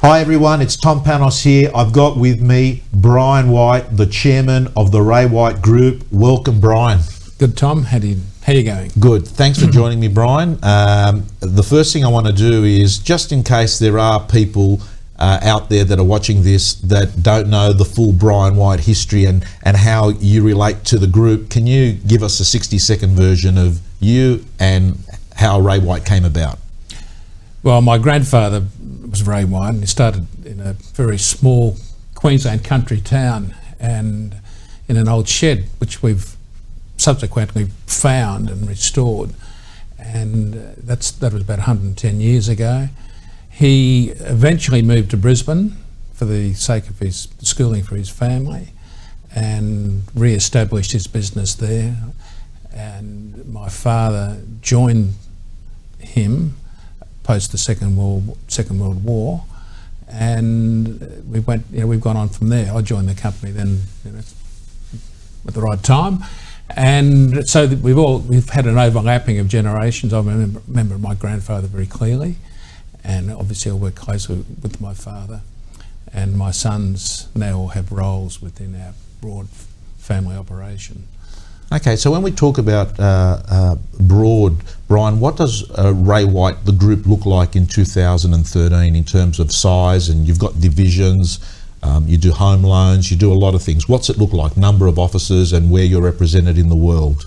Hi everyone, it's Tom Panos here. I've got with me Brian White, the chairman of the Ray White Group. Welcome, Brian. Good, Tom. How you going? Good. Thanks for joining me, Brian. The first thing I want to do is, just in case there are people out there that are watching this that don't know the full Brian White history and how you relate to the group, can you give us a 60-second version of you and how Ray White came about? Well, my grandfather was Ray White, and he started in a very small Queensland country town and in an old shed, which we've subsequently found and restored. And that was about 110 years ago. He eventually moved to Brisbane for the sake of his schooling for his family and re-established his business there. And my father joined him post the Second World War, and we've gone on from there. I joined the company then, at the right time, and so we've had an overlapping of generations. I remember my grandfather very clearly, and obviously I work closely with my father, and my sons now all have roles within our broad family operation. Okay, so when we talk about broad, Brian, what does Ray White, the group, look like in 2013 in terms of size? And you've got divisions, you do home loans, you do a lot of things. What's it look like, number of offices and where you're represented in the world?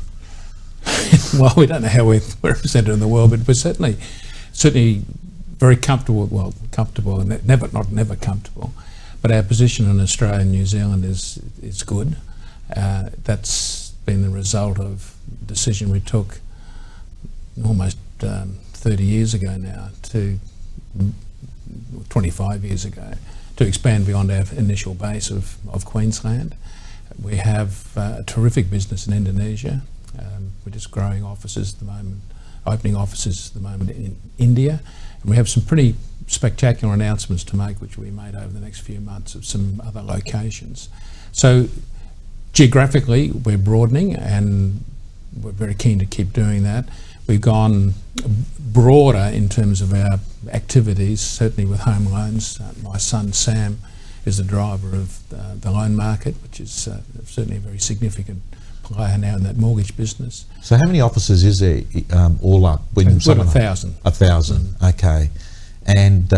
Well, we don't know how we're represented in the world, but we're certainly very comfortable, and never comfortable. But our position in Australia and New Zealand is good. That's been the result of a decision we took almost 30 years ago now, 25 years ago, to expand beyond our initial base of Queensland. We have a terrific business in Indonesia. We're just growing offices at the moment, opening offices at the moment in India. And we have some pretty spectacular announcements to make, which we made over the next few months, of some other locations. So geographically, we're broadening, and we're very keen to keep doing that. We've gone broader in terms of our activities, certainly with home loans. My son Sam is the driver of the loan market, which is certainly a very significant player now in that mortgage business. So how many offices is there all up? It's about 1,000. 1,000, okay. And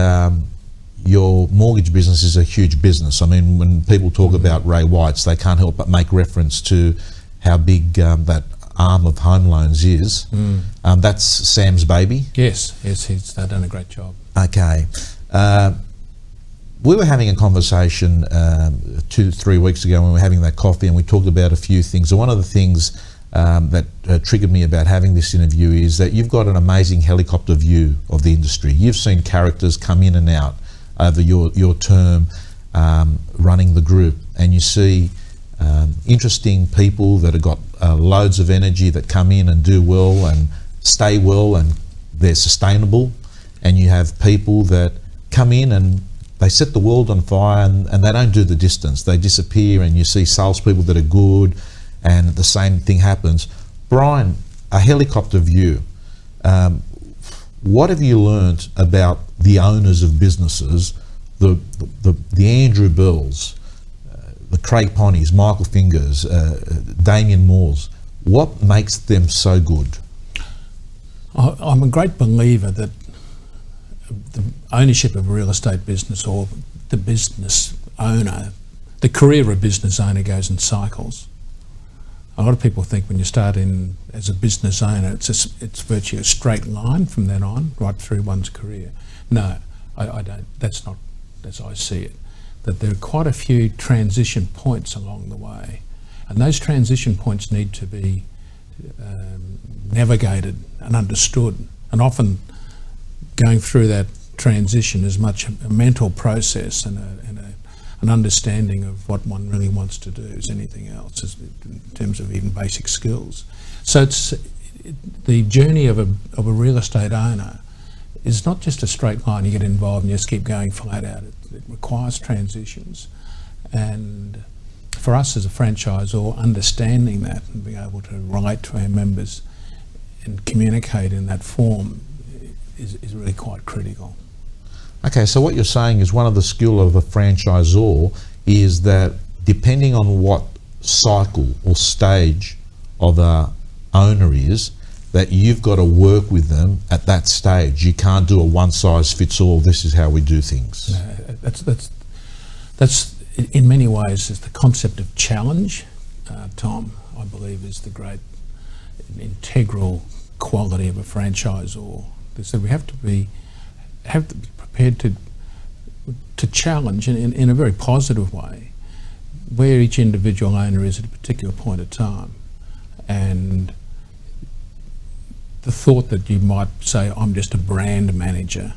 your mortgage business is a huge business. I mean, when people talk about Ray White's, they can't help but make reference to how big that arm of home loans is. That's Sam's baby? Yes, he's done a great job. Okay. We were having a conversation 2-3 weeks ago when we were having that coffee, and we talked about a few things. And one of the things that triggered me about having this interview is that you've got an amazing helicopter view of the industry. You've seen characters come in and out over your term running the group, and you see interesting people that have got loads of energy that come in and do well and stay well, and they're sustainable. And you have people that come in and they set the world on fire, and they don't do the distance. They disappear, and you see salespeople that are good, and the same thing happens. Brian, a helicopter view. What have you learnt about the owners of businesses, the Andrew Bells, the Craig Ponnies, Michael Fingers, Damien Moores? What makes them so good? I'm a great believer that the ownership of a real estate business, or the business owner, the career of a business owner, goes in cycles. A lot of people think when you start in as a business owner, it's virtually a straight line from then on, right through one's career. No, I don't. That's not as I see it. That there are quite a few transition points along the way, and those transition points need to be navigated and understood. And often, going through that transition is much a mental process and an understanding of what one really wants to do as anything else, in terms of even basic skills. So it's the journey of a real estate owner is not just a straight line. You get involved and you just keep going flat out. It requires transitions, and for us as a franchisor, understanding that and being able to relate to our members and communicate in that form is really quite critical. Okay, so what you're saying is one of the skill of a franchisor is that depending on what cycle or stage of a owner is, that you've got to work with them at that stage. You can't do a one size fits all. This is how we do things. No, that's in many ways is the concept of challenge. Tom, I believe, is the great integral quality of a franchisor. So we have to be prepared to challenge in a very positive way where each individual owner is at a particular point of time. And the thought that you might say, I'm just a brand manager,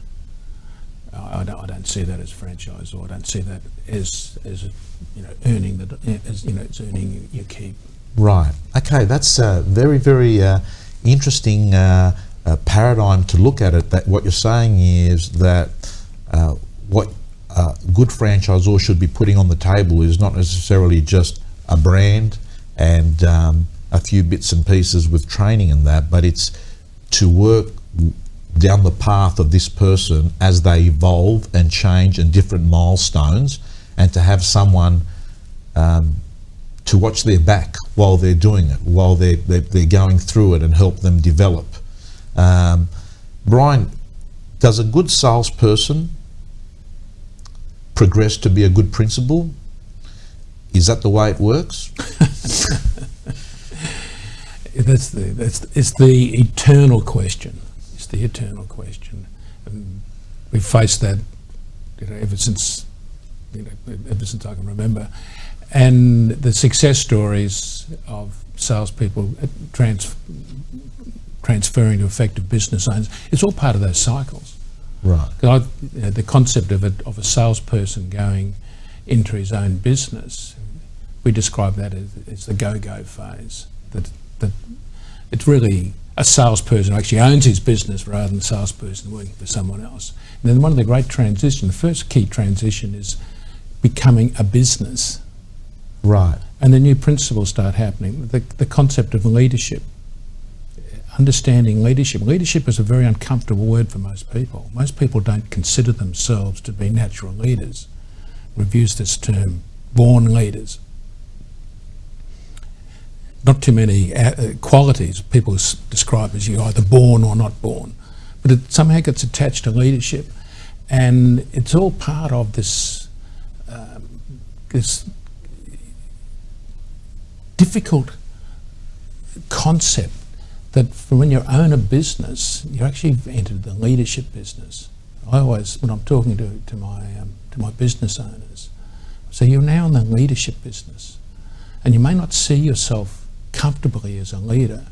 I don't see that as franchisor. I don't see that as earning it's earning your keep. Right. Okay, that's a very, very interesting paradigm to look at it. That what you're saying is that what a good franchisor should be putting on the table is not necessarily just a brand and a few bits and pieces with training and that, but it's to work down the path of this person as they evolve and change and different milestones, and to have someone to watch their back while they're doing it, while they're going through it, and help them develop. Brian, does a good salesperson progress to be a good principal? Is that the way it works? It's the eternal question. It's the eternal question, and we've faced that, ever since I can remember. And the success stories of salespeople transferring to effective business owners, it's all part of those cycles. Right. The concept of a salesperson going into his own business, we describe that as the go-go phase. That it's really a salesperson who actually owns his business rather than a salesperson working for someone else. And then one of the great transitions, the first key transition, is becoming a business. Right. And the new principles start happening. The concept of leadership, understanding leadership. Leadership is a very uncomfortable word for most people. Most people don't consider themselves to be natural leaders. We've used this term, born leaders. Not too many qualities people describe as you're either born or not born, but it somehow gets attached to leadership, and it's all part of this this difficult concept that when you own a business, you actually entered the leadership business. I always, when I'm talking to my business owners, so you're now in the leadership business, and you may not see yourself comfortably as a leader,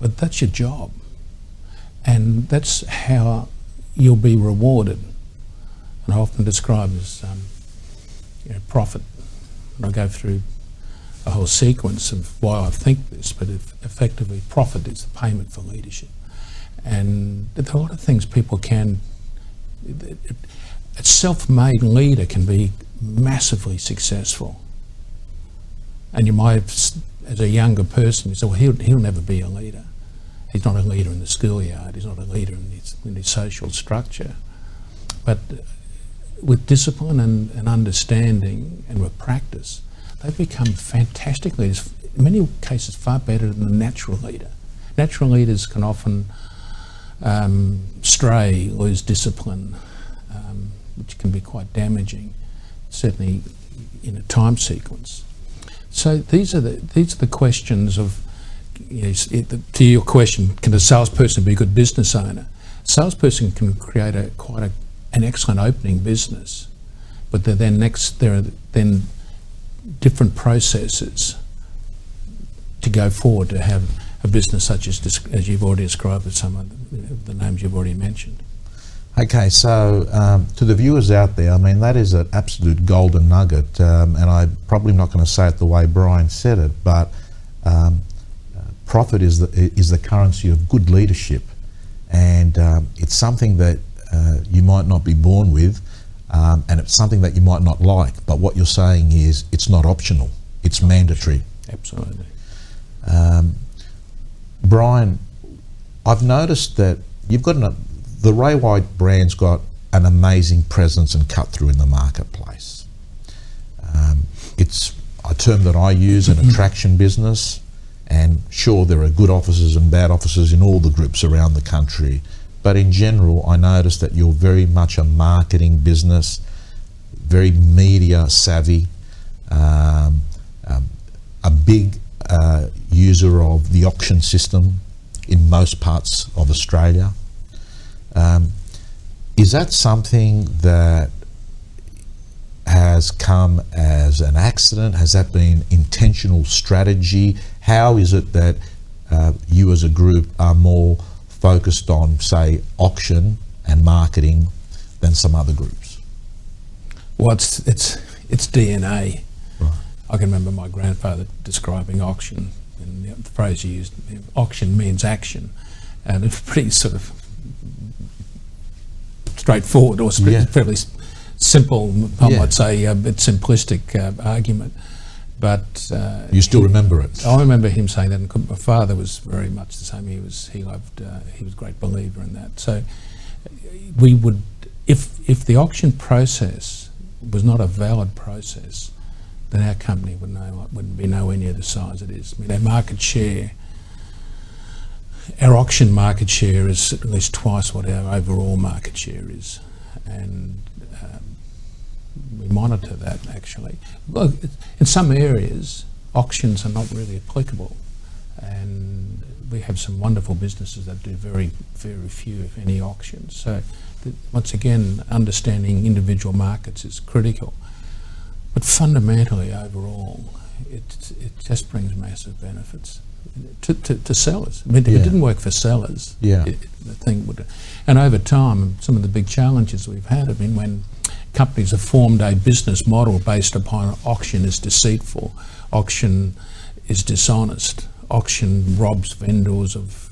but that's your job, and that's how you'll be rewarded. And I often describe as profit, and I go through a whole sequence of why I think this, but effectively profit is the payment for leadership. And there are a lot of things people can, a self-made leader can be massively successful. And you might, as a younger person, you say, well, he'll never be a leader. He's not a leader in the schoolyard, he's not a leader in his social structure. But with discipline and understanding and with practice, they become fantastic leaders, in many cases far better than a natural leader. Natural leaders can often stray, lose discipline, which can be quite damaging, certainly in a time sequence. So these are the questions of, to your question, can a salesperson be a good business owner? A salesperson can create quite an excellent opening business, but there are then different processes to go forward to have a business such as you've already described with some of the names you've already mentioned. Okay, so to the viewers out there, I mean, that is an absolute golden nugget, and I'm probably not going to say it the way Brian said it, but profit is the currency of good leadership, and it's something that you might not be born with, and it's something that you might not like, but what you're saying is it's not optional, it's mandatory. Absolutely. Brian, I've noticed that you've got the Ray White brand's got an amazing presence and cut through in the marketplace. It's a term that I use, an attraction business, and sure, there are good officers and bad officers in all the groups around the country, but in general I notice that you're very much a marketing business, very media savvy, a big user of the auction system in most parts of Australia. Is that something that has come as an accident? Has that been intentional strategy? How is it that you as a group are more focused on, say, auction and marketing than some other groups? Well, it's DNA. Right. I can remember my grandfather describing auction, and the phrase he used, auction means action, and it's pretty sort of straightforward, or fairly simple, I might say, a bit simplistic argument. But you still remember it? I remember him saying that, and my father was very much the same. He was a great believer in that. So we would, if the auction process was not a valid process, then our company wouldn't be nowhere near the size it is. I mean, our market share, our auction market share is at least twice what our overall market share is, and we monitor that actually. Look, in some areas, auctions are not really applicable, and we have some wonderful businesses that do very, very few, if any, auctions. So, once again, understanding individual markets is critical. But fundamentally, overall, it just brings massive benefits to sellers. I mean, if it didn't work for sellers, the thing would. And over time, some of the big challenges we've had have been when companies have formed a business model based upon auction is deceitful, auction is dishonest, auction robs vendors of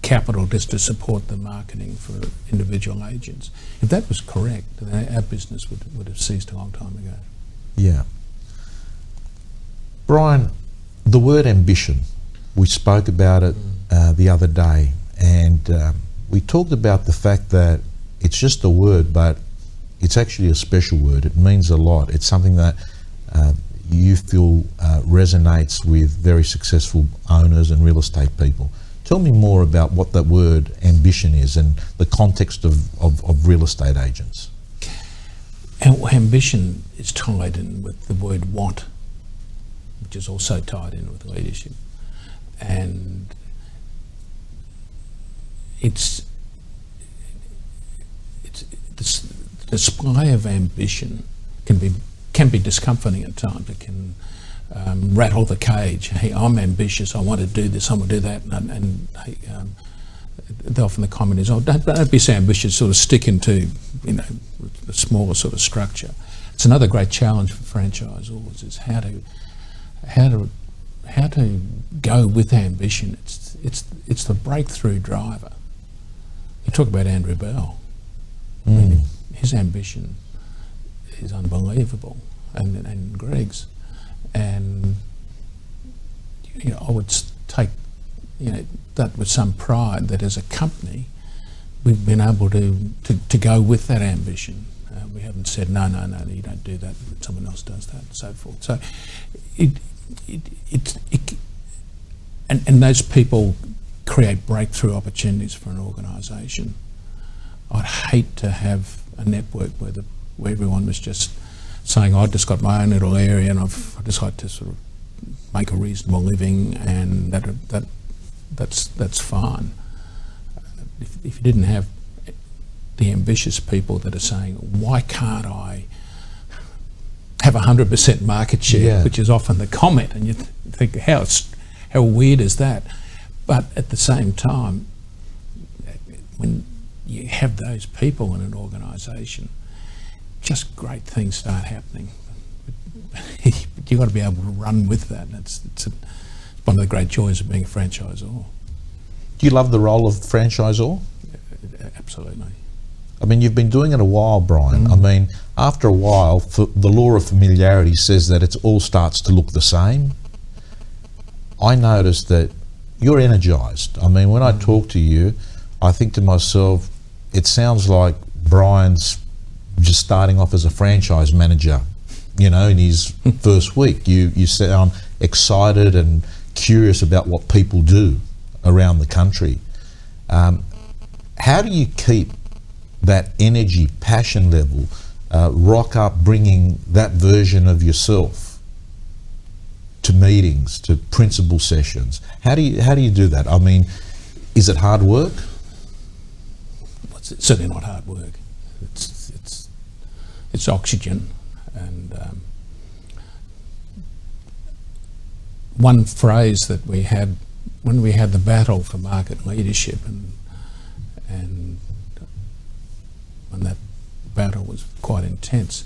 capital just to support the marketing for individual agents. If that was correct, then our business would have ceased a long time ago. Yeah. Brian, the word ambition, we spoke about it the other day, and we talked about the fact that it's just a word, but it's actually a special word. It means a lot. It's something that you feel resonates with very successful owners and real estate people. Tell me more about what that word ambition is and the context of real estate agents. Our ambition is tied in with the word want, which is also tied in with leadership. And it's this display of ambition can be discomforting at times. It can rattle the cage. Hey, I'm ambitious. I want to do this. I want to do that. And often the comment is, "Oh, don't be so ambitious. Sort of stick into, a smaller sort of structure." It's another great challenge for franchisors is how to go with ambition. It's the breakthrough driver. You talk about Andrew Bell. I mean, his ambition is unbelievable, and Greg's, and I would take that with some pride that as a company we've been able to go with that ambition. We haven't said no, you don't do that, someone else does that, and so forth. So and those people create breakthrough opportunities for an organisation. I'd hate to have a network where everyone was just saying, "I've just got my own little area and I've decided to sort of make a reasonable living," and that's fine. If you didn't have the ambitious people that are saying, "Why can't I have 100% market share?" which is often the comment, and you think, how weird is that? But at the same time, when you have those people in an organisation, just great things start happening. But you've got to be able to run with that. It's one of the great joys of being a franchisor. Do you love the role of franchisor? Absolutely. I mean, you've been doing it a while, Brian. I mean, after a while, the law of familiarity says that it all starts to look the same. I noticed that you're energised. I mean, when I talk to you, I think to myself, it sounds like Brian's just starting off as a franchise manager, you know, in his first week. You sound excited and curious about what people do around the country. How do you keep that energy, passion level, rock up bringing that version of yourself to meetings, to principal sessions? How do you do that? I mean, is it hard work? It's certainly not hard work. It's oxygen. And one phrase that we had when we had the battle for market leadership, and when that battle was quite intense,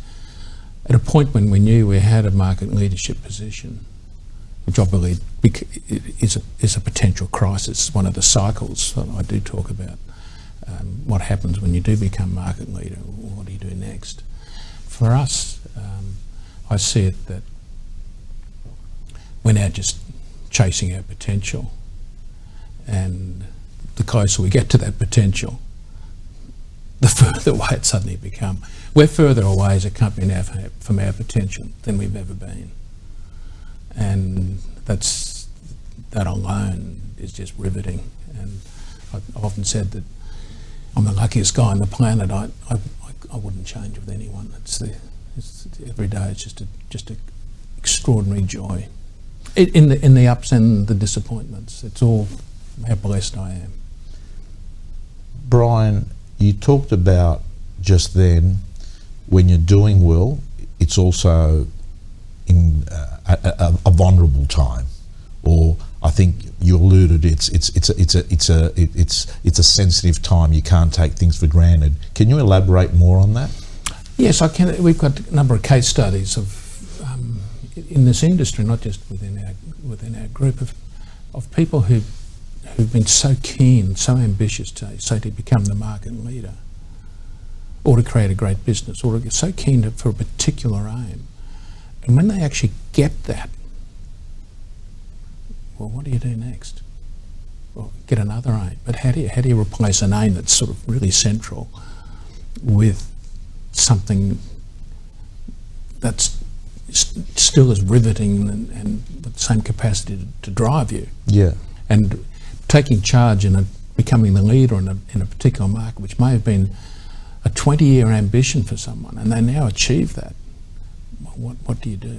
at a point when we knew we had a market leadership position, which I believe is a potential crisis, one of the cycles that I do talk about. What happens when you do become market leader? What do you do next? For us, I see it that we're now just chasing our potential, and the closer we get to that potential, the further away it suddenly become. We're further away as a company now from our potential than we've ever been, and that alone is just riveting. And I've often said that I'm the luckiest guy on the planet. I wouldn't change with anyone. Every day it's just an extraordinary joy. In the ups and the disappointments, it's all how blessed I am. Brian, you talked about just then, when you're doing well, it's also in a vulnerable time, or I think you alluded it's a sensitive time. You can't take things for granted. Can you elaborate more on that? Yes, I can. We've got a number of case studies of in this industry, not just within our group of people who've been so keen, so ambitious to become the market leader, or to create a great business, or to get so keen for a particular aim, and when they actually get that, well, what do you do next? Well, get another aim. But how do you replace an aim that's sort of really central with something that's still as riveting and with the same capacity to drive you? Yeah. And taking charge and becoming the leader in a particular market, which may have been a 20-year ambition for someone, and they now achieve that. Well, what do you do?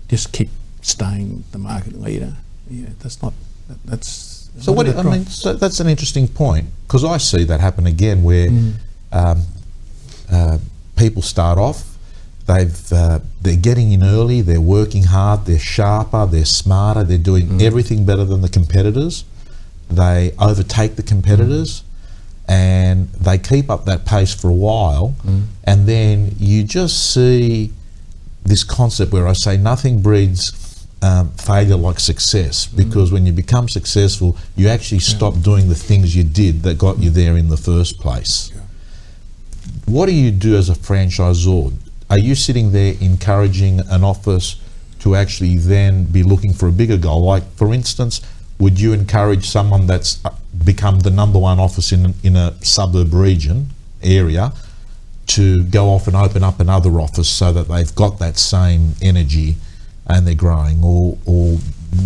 Just keep staying the market leader? Yeah, that's. So what I mean, so that's an interesting point, because I see that happen again, where people start off, they're getting in early, they're working hard, they're sharper, they're smarter, they're doing everything better than the competitors. They overtake the competitors, and they keep up that pace for a while, and then you just see this concept where I say nothing breeds failure like success, because when you become successful, you actually stop doing the things you did that got you there in the first place. Yeah. What do you do as a franchisor? Are you sitting there encouraging an office to actually then be looking for a bigger goal? Like, for instance, would you encourage someone that's become the #1 office in a suburb region area to go off and open up another office so that they've got that same energy and they're growing, or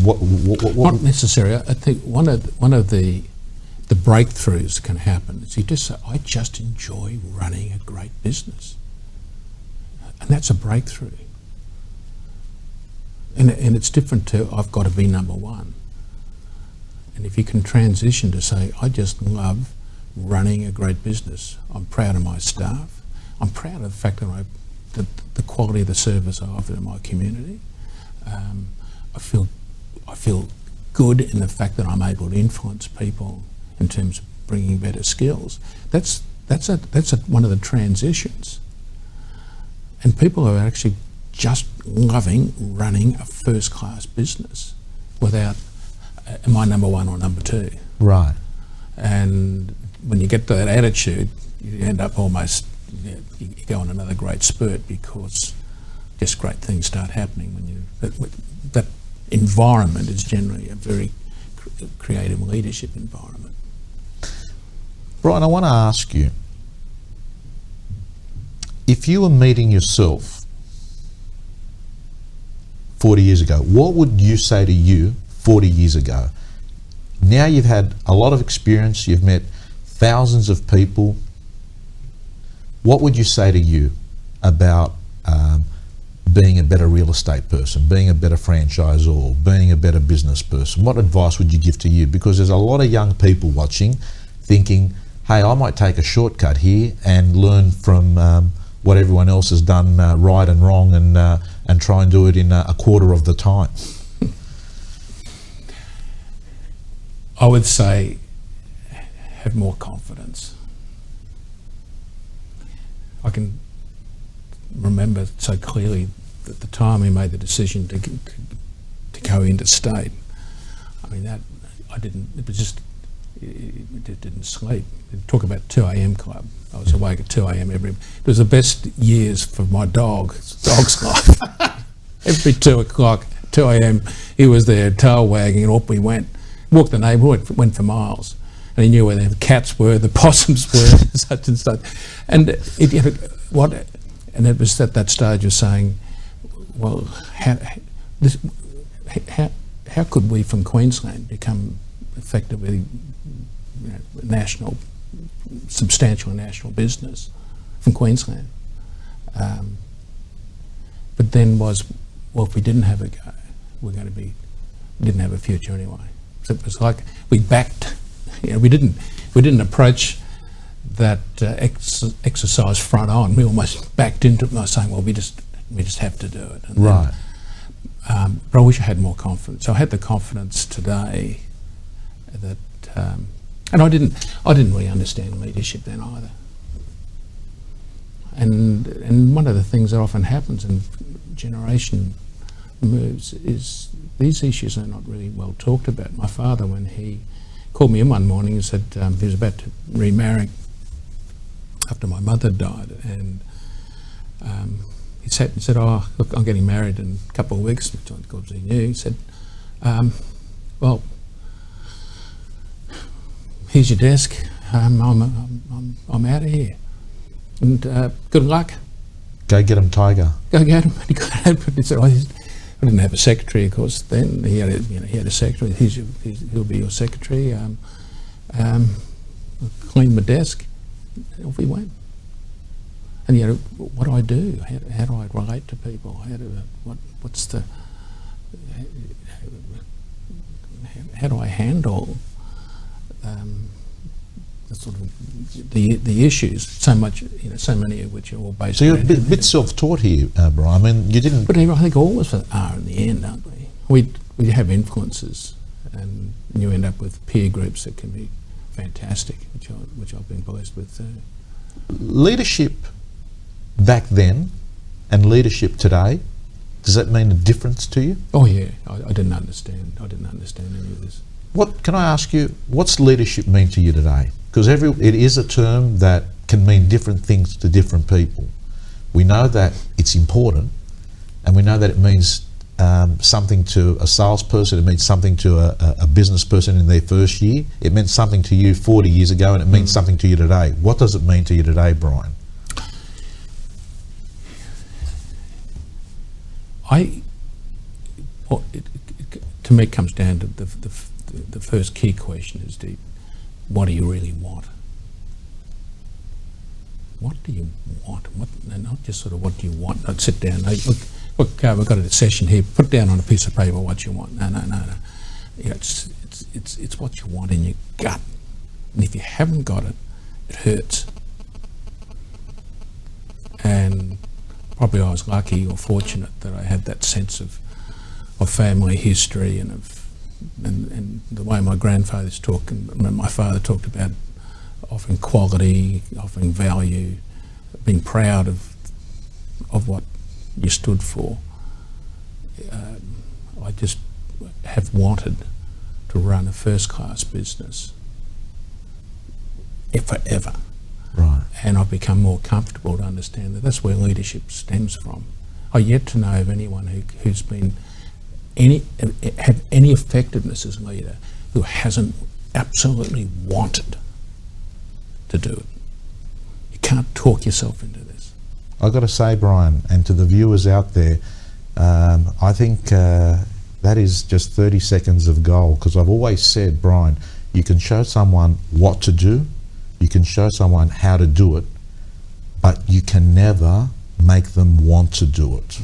what? Not necessarily. I think one of the breakthroughs that can happen is you just say, I just enjoy running a great business, and that's a breakthrough. And it's different to I've got to be #1. And if you can transition to say, I just love running a great business. I'm proud of my staff. I'm proud of the fact that the quality of the service I offer to my community. I feel good in the fact that I'm able to influence people in terms of bringing better skills. That's one of the transitions. And people are actually just loving running a first-class business without am I #1 or #2? Right. And when you get to that attitude, you end up almost, you go on another great spurt, because just great things start happening when that environment is generally a very creative leadership environment. Brian, I want to ask you, if you were meeting yourself 40 years ago, what would you say to you 40 years ago? Now you've had a lot of experience, you've met thousands of people. What would you say to you about being a better real estate person, being a better franchisor, being a better business person? What advice would you give to you? Because there's a lot of young people watching thinking, hey, I might take a shortcut here and learn from what everyone else has done right and wrong, and try and do it in a quarter of the time. I would say have more confidence. I can remember so clearly at the time we made the decision to go interstate. I mean, that I didn't. It was just it didn't sleep. They'd talk about 2 a.m. club. I was awake at 2 a.m. It was the best years for my dog's life. Every 2 o'clock, 2 a.m. he was there, tail wagging, and off we went. Walked the neighbourhood, went for miles, and he knew where the cats were, the possums were, such and such. And and it was at that stage of saying, well, how could we from Queensland become effectively substantial national business from Queensland? But then well, if we didn't have a go, we didn't have a future anyway. So it was like we backed. We didn't approach that exercise front on. We almost backed into it by saying, well, we just have to do it. And right. But I wish I had more confidence. I had the confidence today that, and I didn't really understand leadership then either. And one of the things that often happens in generation moves is these issues are not really well talked about. My father, when he called me in one morning and said he was about to remarry after my mother died, and he sat and said, oh, look, I'm getting married in a couple of weeks, which of course he knew. He said, well, here's your desk, I'm out of here, and good luck. Go get him, Tiger. Go get him. He said, I didn't have a secretary, of course. Then he had a secretary. He'll be your secretary. Clean my desk. Off he went. And what do I do? How do I relate to people? How do I handle the sort of the issues? So many of which are all based. So you're a bit self-taught here, Brian. I mean, you didn't. But I think all of us are in the end, aren't we? We have influences, and you end up with peer groups that can be fantastic, which I've been blessed with. Leadership back then and leadership today, does that mean a difference to you? Oh yeah, I didn't understand. I didn't understand any of this. What can I ask you? What's leadership mean to you today? Because it is a term that can mean different things to different people. We know that it's important, and we know that it means something to a salesperson. It means something to a business person in their first year. It meant something to you 40 years ago, and it means something to you today. What does it mean to you today, Brian? To me, it comes down to the first key question is what do you really want? What do you want? And not just sort of what do you want. I'd sit down. Look, we've got a session here. Put down on a piece of paper what you want. No. It's what you want in your gut. And if you haven't got it, it hurts. And probably I was lucky or fortunate that I had that sense of family history and the way my grandfathers talked and my father talked about offering quality, offering value, being proud of what you stood for. I just have wanted to run a first-class business forever. Right. And I've become more comfortable to understand that that's where leadership stems from. I've yet to know of anyone who's been have any effectiveness as a leader who hasn't absolutely wanted to do it. You can't talk yourself into this. I've got to say, Brian, and to the viewers out there, I think that is just 30 seconds of gold, because I've always said, Brian, you can show someone what to do, you can show someone how to do it, but you can never make them want to do it.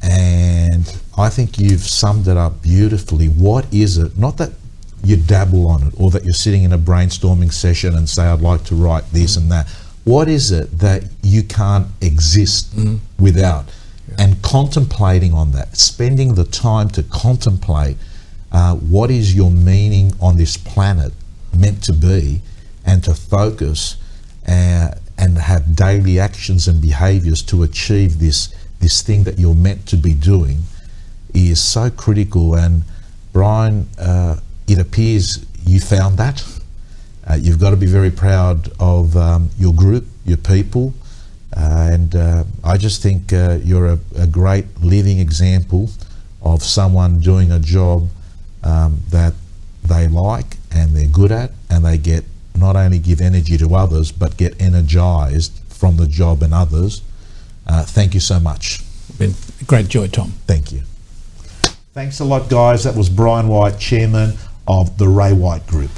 And I think you've summed it up beautifully. What is it? Not that you dabble on it, or that you're sitting in a brainstorming session and say, I'd like to write this and that. What is it that you can't exist without? And contemplating on that, spending the time to contemplate what is your meaning on this planet meant to be, and to focus and have daily actions and behaviors to achieve this thing that you're meant to be doing is so critical. And Brian, it appears you found that. You've got to be very proud of your group, your people, and I just think you're a great living example of someone doing a job that they like and they're good at, and they get not only give energy to others but get energized from the job and others. Thank you so much. Been a great joy, Tom. Thank you. Thanks a lot, guys. That was Brian White, Chairman of the Ray White Group.